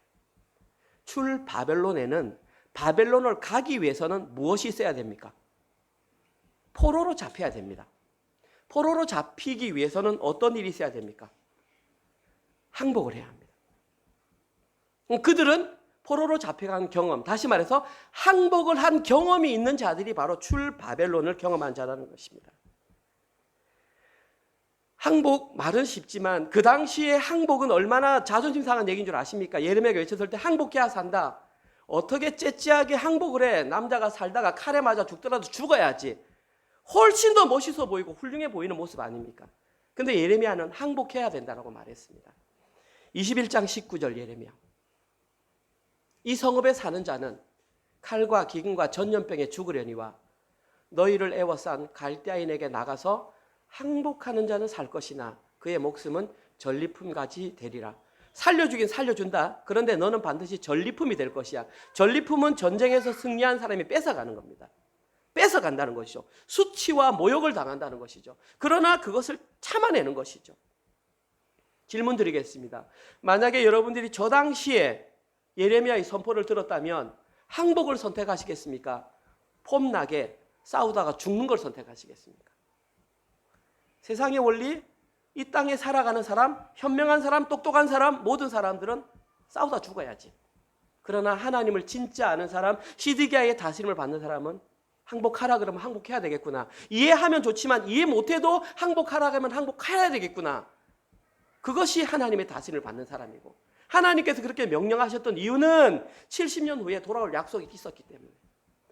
출 바벨론에는 바벨론을 가기 위해서는 무엇이 있어야 됩니까? 포로로 잡혀야 됩니다. 포로로 잡히기 위해서는 어떤 일이 있어야 됩니까? 항복을 해야 합니다. 그들은 포로로 잡혀간 경험, 다시 말해서 항복을 한 경험이 있는 자들이 바로 출 바벨론을 경험한 자라는 것입니다. 항복 말은 쉽지만 그 당시에 항복은 얼마나 자존심 상한 얘기인 줄 아십니까? 예레미야가 외쳤을 때 항복해야 산다. 어떻게 째째하게 항복을 해? 남자가 살다가 칼에 맞아 죽더라도 죽어야지. 훨씬 더 멋있어 보이고 훌륭해 보이는 모습 아닙니까? 근데 예레미야는 항복해야 된다고 말했습니다. 21장 19절 예레미야. 이 성읍에 사는 자는 칼과 기근과 전염병에 죽으려니와 너희를 애워싼 갈대아인에게 나가서 항복하는 자는 살 것이나 그의 목숨은 전리품같이 되리라. 살려주긴 살려준다. 그런데 너는 반드시 전리품이 될 것이야. 전리품은 전쟁에서 승리한 사람이 뺏어가는 겁니다. 뺏어간다는 것이죠. 수치와 모욕을 당한다는 것이죠. 그러나 그것을 참아내는 것이죠. 질문 드리겠습니다. 만약에 여러분들이 저 당시에 예레미야의 선포를 들었다면 항복을 선택하시겠습니까? 폼나게 싸우다가 죽는 걸 선택하시겠습니까? 세상의 원리, 이 땅에 살아가는 사람, 현명한 사람, 똑똑한 사람, 모든 사람들은 싸우다 죽어야지. 그러나 하나님을 진짜 아는 사람, 시드기야의 다스림을 받는 사람은 항복하라 그러면 항복해야 되겠구나. 이해하면 좋지만 이해 못해도 항복하라 그러면 항복해야 되겠구나. 그것이 하나님의 다스림을 받는 사람이고, 하나님께서 그렇게 명령하셨던 이유는 70년 후에 돌아올 약속이 있었기 때문에,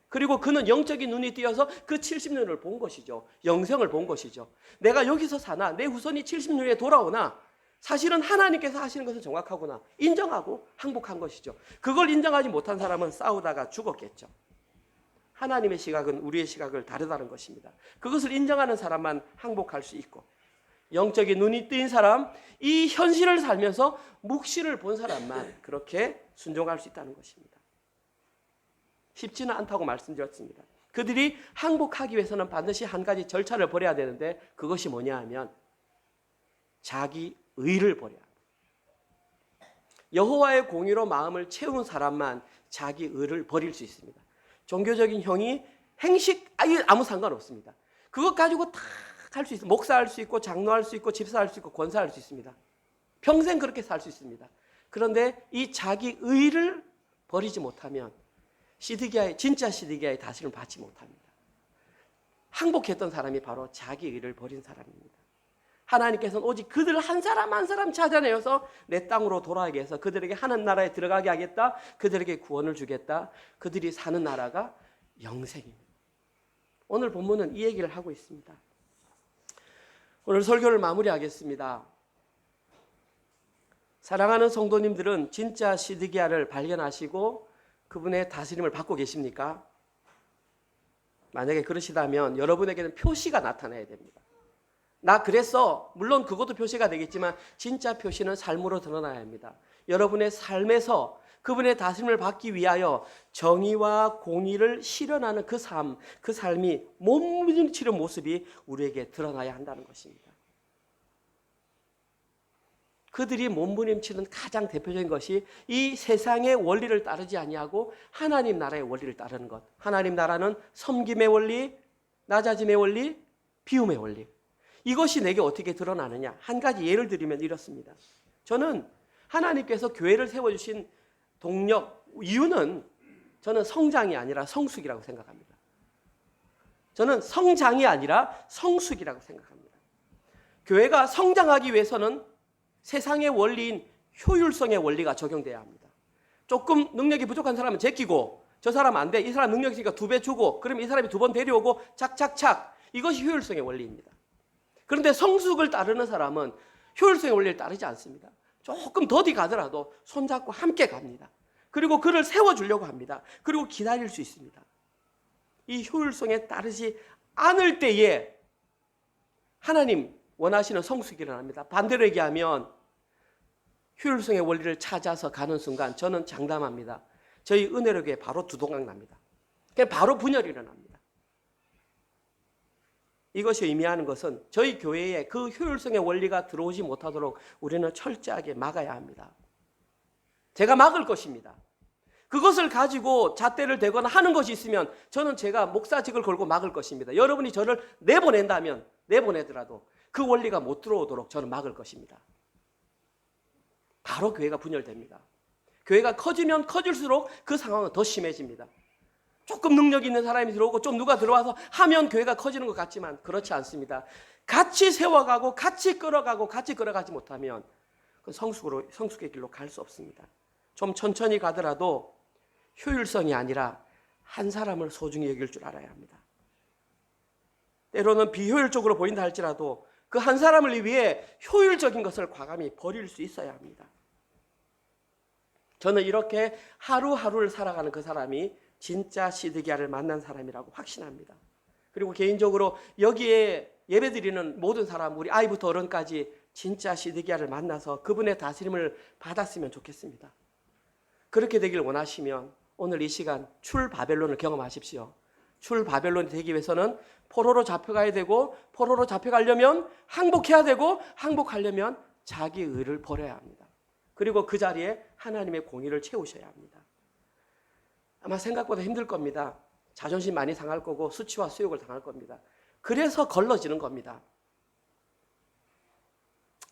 그리고 그는 영적인 눈이 띄어서 그 70년을 본 것이죠. 영생을 본 것이죠. 내가 여기서 사나 내 후손이 70년 후에 돌아오나 사실은 하나님께서 하시는 것은 정확하구나 인정하고 항복한 것이죠. 그걸 인정하지 못한 사람은 싸우다가 죽었겠죠. 하나님의 시각은 우리의 시각을 다르다는 것입니다. 그것을 인정하는 사람만 항복할 수 있고, 영적인 눈이 뜨인 사람, 이 현실을 살면서 묵시를 본 사람만 그렇게 순종할 수 있다는 것입니다. 쉽지는 않다고 말씀드렸습니다. 그들이 항복하기 위해서는 반드시 한 가지 절차를 버려야 되는데, 그것이 뭐냐 하면 자기 의를 버려야 합니다. 여호와의 공의로 마음을 채운 사람만 자기 의를 버릴 수 있습니다. 종교적인 형이 행식 아무 상관없습니다. 그것 가지고 다 할 수 있어요. 목사할 수 있고 장로할 수 있고 집사할 수 있고 권사할 수 있습니다. 평생 그렇게 살 수 있습니다. 그런데 이 자기 의를 버리지 못하면 진짜 시드기야의 다스림을 받지 못합니다. 항복했던 사람이 바로 자기 의를 버린 사람입니다. 하나님께서는 오직 그들 한 사람 한 사람 찾아내어서 내 땅으로 돌아가게 해서 그들에게 하는 나라에 들어가게 하겠다. 그들에게 구원을 주겠다. 그들이 사는 나라가 영생입니다. 오늘 본문은 이 얘기를 하고 있습니다. 오늘 설교를 마무리하겠습니다. 사랑하는 성도님들은 진짜 시드기야를 발견하시고 그분의 다스림을 받고 계십니까? 만약에 그러시다면 여러분에게는 표시가 나타나야 됩니다. 나 그랬어. 물론 그것도 표시가 되겠지만 진짜 표시는 삶으로 드러나야 합니다. 여러분의 삶에서 그분의 다스림을 받기 위하여 정의와 공의를 실현하는 그 삶이 몸부림치는 모습이 우리에게 드러나야 한다는 것입니다. 그들이 몸부림치는 가장 대표적인 것이 이 세상의 원리를 따르지 아니하고 하나님 나라의 원리를 따르는 것. 하나님 나라는 섬김의 원리, 낮아짐의 원리, 비움의 원리. 이것이 내게 어떻게 드러나느냐? 한 가지 예를 들면 이렇습니다. 저는 하나님께서 교회를 세워주신 동력, 이유는 저는 성장이 아니라 성숙이라고 생각합니다. 저는 성장이 아니라 성숙이라고 생각합니다. 교회가 성장하기 위해서는 세상의 원리인 효율성의 원리가 적용돼야 합니다. 조금 능력이 부족한 사람은 제끼고, 저 사람 안 돼, 이 사람 능력이 있으니까 2배 주고, 그럼 이 사람이 2번 데려오고 착착착. 이것이 효율성의 원리입니다. 그런데 성숙을 따르는 사람은 효율성의 원리를 따르지 않습니다. 조금 더디 가더라도 손잡고 함께 갑니다. 그리고 그를 세워주려고 합니다. 그리고 기다릴 수 있습니다. 이 효율성에 따르지 않을 때에 하나님 원하시는 성숙이 일어납니다. 반대로 얘기하면 효율성의 원리를 찾아서 가는 순간 저는 장담합니다. 저희 은혜로교회 바로 두동강 납니다. 그냥 바로 분열이 일어납니다. 이것이 의미하는 것은 저희 교회에 그 효율성의 원리가 들어오지 못하도록 우리는 철저하게 막아야 합니다. 제가 막을 것입니다. 그것을 가지고 잣대를 대거나 하는 것이 있으면 저는 제가 목사직을 걸고 막을 것입니다. 여러분이 저를 내보내더라도 그 원리가 못 들어오도록 저는 막을 것입니다. 바로 교회가 분열됩니다. 교회가 커지면 커질수록 그 상황은 더 심해집니다. 조금 능력 있는 사람이 들어오고 좀 누가 들어와서 하면 교회가 커지는 것 같지만 그렇지 않습니다. 같이 세워가고 같이 끌어가고 같이 끌어가지 못하면 그 성숙의 길로 갈 수 없습니다. 좀 천천히 가더라도 효율성이 아니라 한 사람을 소중히 여길 줄 알아야 합니다. 때로는 비효율적으로 보인다 할지라도 그 한 사람을 위해 효율적인 것을 과감히 버릴 수 있어야 합니다. 저는 이렇게 하루하루를 살아가는 그 사람이 진짜 시드기야를 만난 사람이라고 확신합니다. 그리고 개인적으로 여기에 예배드리는 모든 사람, 우리 아이부터 어른까지 진짜 시드기야를 만나서 그분의 다스림을 받았으면 좋겠습니다. 그렇게 되길 원하시면 오늘 이 시간 출바벨론을 경험하십시오. 출바벨론이 되기 위해서는 포로로 잡혀가야 되고, 포로로 잡혀가려면 항복해야 되고, 항복하려면 자기 의를 버려야 합니다. 그리고 그 자리에 하나님의 공의를 채우셔야 합니다. 아마 생각보다 힘들 겁니다. 자존심 많이 상할 거고 수치와 수욕을 당할 겁니다. 그래서 걸러지는 겁니다.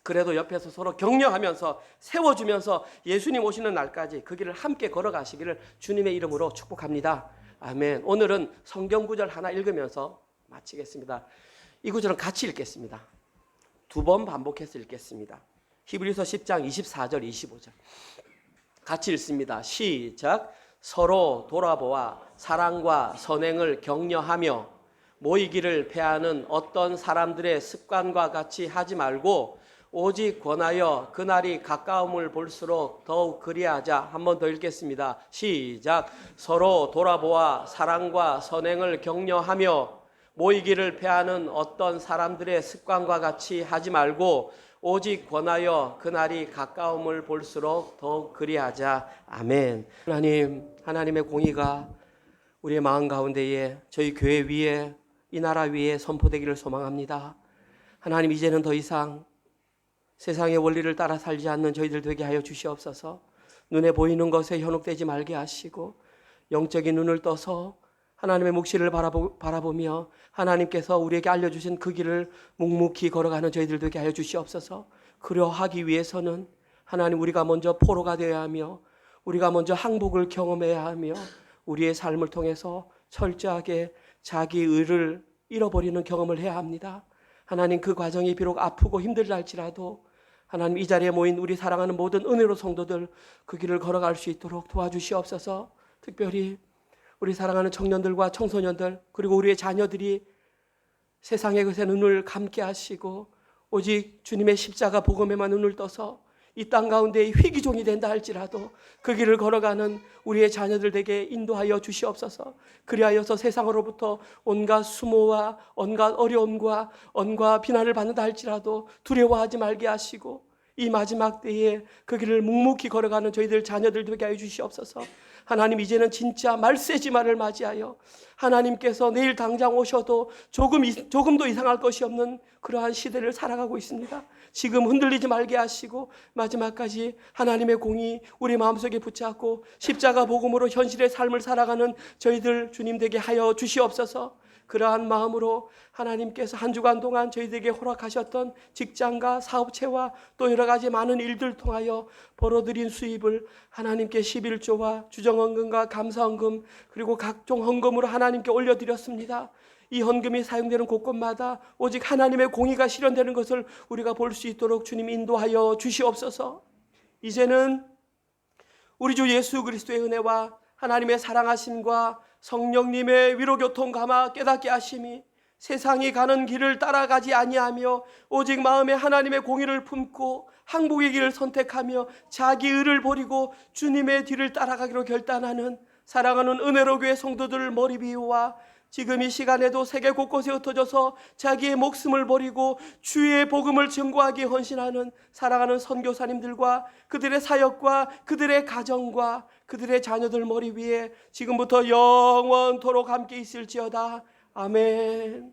그래도 옆에서 서로 격려하면서 세워주면서 예수님 오시는 날까지 그 길을 함께 걸어가시기를 주님의 이름으로 축복합니다. 아멘. 오늘은 성경 구절 하나 읽으면서 마치겠습니다. 이 구절은 같이 읽겠습니다. 두 번 반복해서 읽겠습니다. 히브리서 10장 24절 25절 같이 읽습니다. 시작. 서로 돌아보아 사랑과 선행을 격려하며 모이기를 패하는 어떤 사람들의 습관과 같이 하지 말고 오직 권하여 그날이 가까움을 볼수록 더욱 그리하자. 한 번 더 읽겠습니다. 시작. 서로 돌아보아 사랑과 선행을 격려하며 모이기를 패하는 어떤 사람들의 습관과 같이 하지 말고 오직 권하여 그날이 가까움을 볼수록 더욱 그리하자. 아멘. 하나님, 하나님의 공의가 우리의 마음 가운데에 저희 교회 위에 이 나라 위에 선포되기를 소망합니다. 하나님, 이제는 더 이상 세상의 원리를 따라 살지 않는 저희들 되게 하여 주시옵소서. 눈에 보이는 것에 현혹되지 말게 하시고 영적인 눈을 떠서 하나님의 묵시를 바라보며 하나님께서 우리에게 알려주신 그 길을 묵묵히 걸어가는 저희들 되게 하여 주시옵소서. 그러하기 위해서는 하나님, 우리가 먼저 포로가 되어야 하며 우리가 먼저 항복을 경험해야 하며 우리의 삶을 통해서 철저하게 자기 의를 잃어버리는 경험을 해야 합니다. 하나님, 그 과정이 비록 아프고 힘들다 할지라도 하나님, 이 자리에 모인 우리 사랑하는 모든 은혜로 성도들 그 길을 걸어갈 수 있도록 도와주시옵소서. 특별히 우리 사랑하는 청년들과 청소년들 그리고 우리의 자녀들이 세상의 것에 눈을 감게 하시고 오직 주님의 십자가 복음에만 눈을 떠서 이 땅 가운데 희귀종이 된다 할지라도 그 길을 걸어가는 우리의 자녀들에게 인도하여 주시옵소서. 그리하여서 세상으로부터 온갖 수모와 온갖 어려움과 온갖 비난을 받는다 할지라도 두려워하지 말게 하시고 이 마지막 때에 그 길을 묵묵히 걸어가는 저희들 자녀들 되게 하여 주시옵소서. 하나님, 이제는 진짜 말세지마를 맞이하여 하나님께서 내일 당장 오셔도 조금도 이상할 것이 없는 그러한 시대를 살아가고 있습니다. 지금 흔들리지 말게 하시고 마지막까지 하나님의 공의 우리 마음속에 붙잡고 십자가 복음으로 현실의 삶을 살아가는 저희들 주님 되게 하여 주시옵소서. 그러한 마음으로 하나님께서 한 주간 동안 저희들에게 허락하셨던 직장과 사업체와 또 여러 가지 많은 일들 통하여 벌어들인 수입을 하나님께 11조와 주정헌금과 감사헌금 그리고 각종 헌금으로 하나님께 올려드렸습니다. 이 헌금이 사용되는 곳곳마다 오직 하나님의 공의가 실현되는 것을 우리가 볼 수 있도록 주님 인도하여 주시옵소서. 이제는 우리 주 예수 그리스도의 은혜와 하나님의 사랑하심과 성령님의 위로교통 감화 깨닫게 하심이 세상이 가는 길을 따라가지 아니하며 오직 마음에 하나님의 공의를 품고 항복의 길을 선택하며 자기 의를 버리고 주님의 뒤를 따라가기로 결단하는 사랑하는 은혜로 교회 성도들 머리 위와 지금 이 시간에도 세계 곳곳에 흩어져서 자기의 목숨을 버리고 주의 복음을 증거하기 헌신하는 사랑하는 선교사님들과 그들의 사역과 그들의 가정과 그들의 자녀들 머리 위에 지금부터 영원토록 함께 있을지어다. 아멘.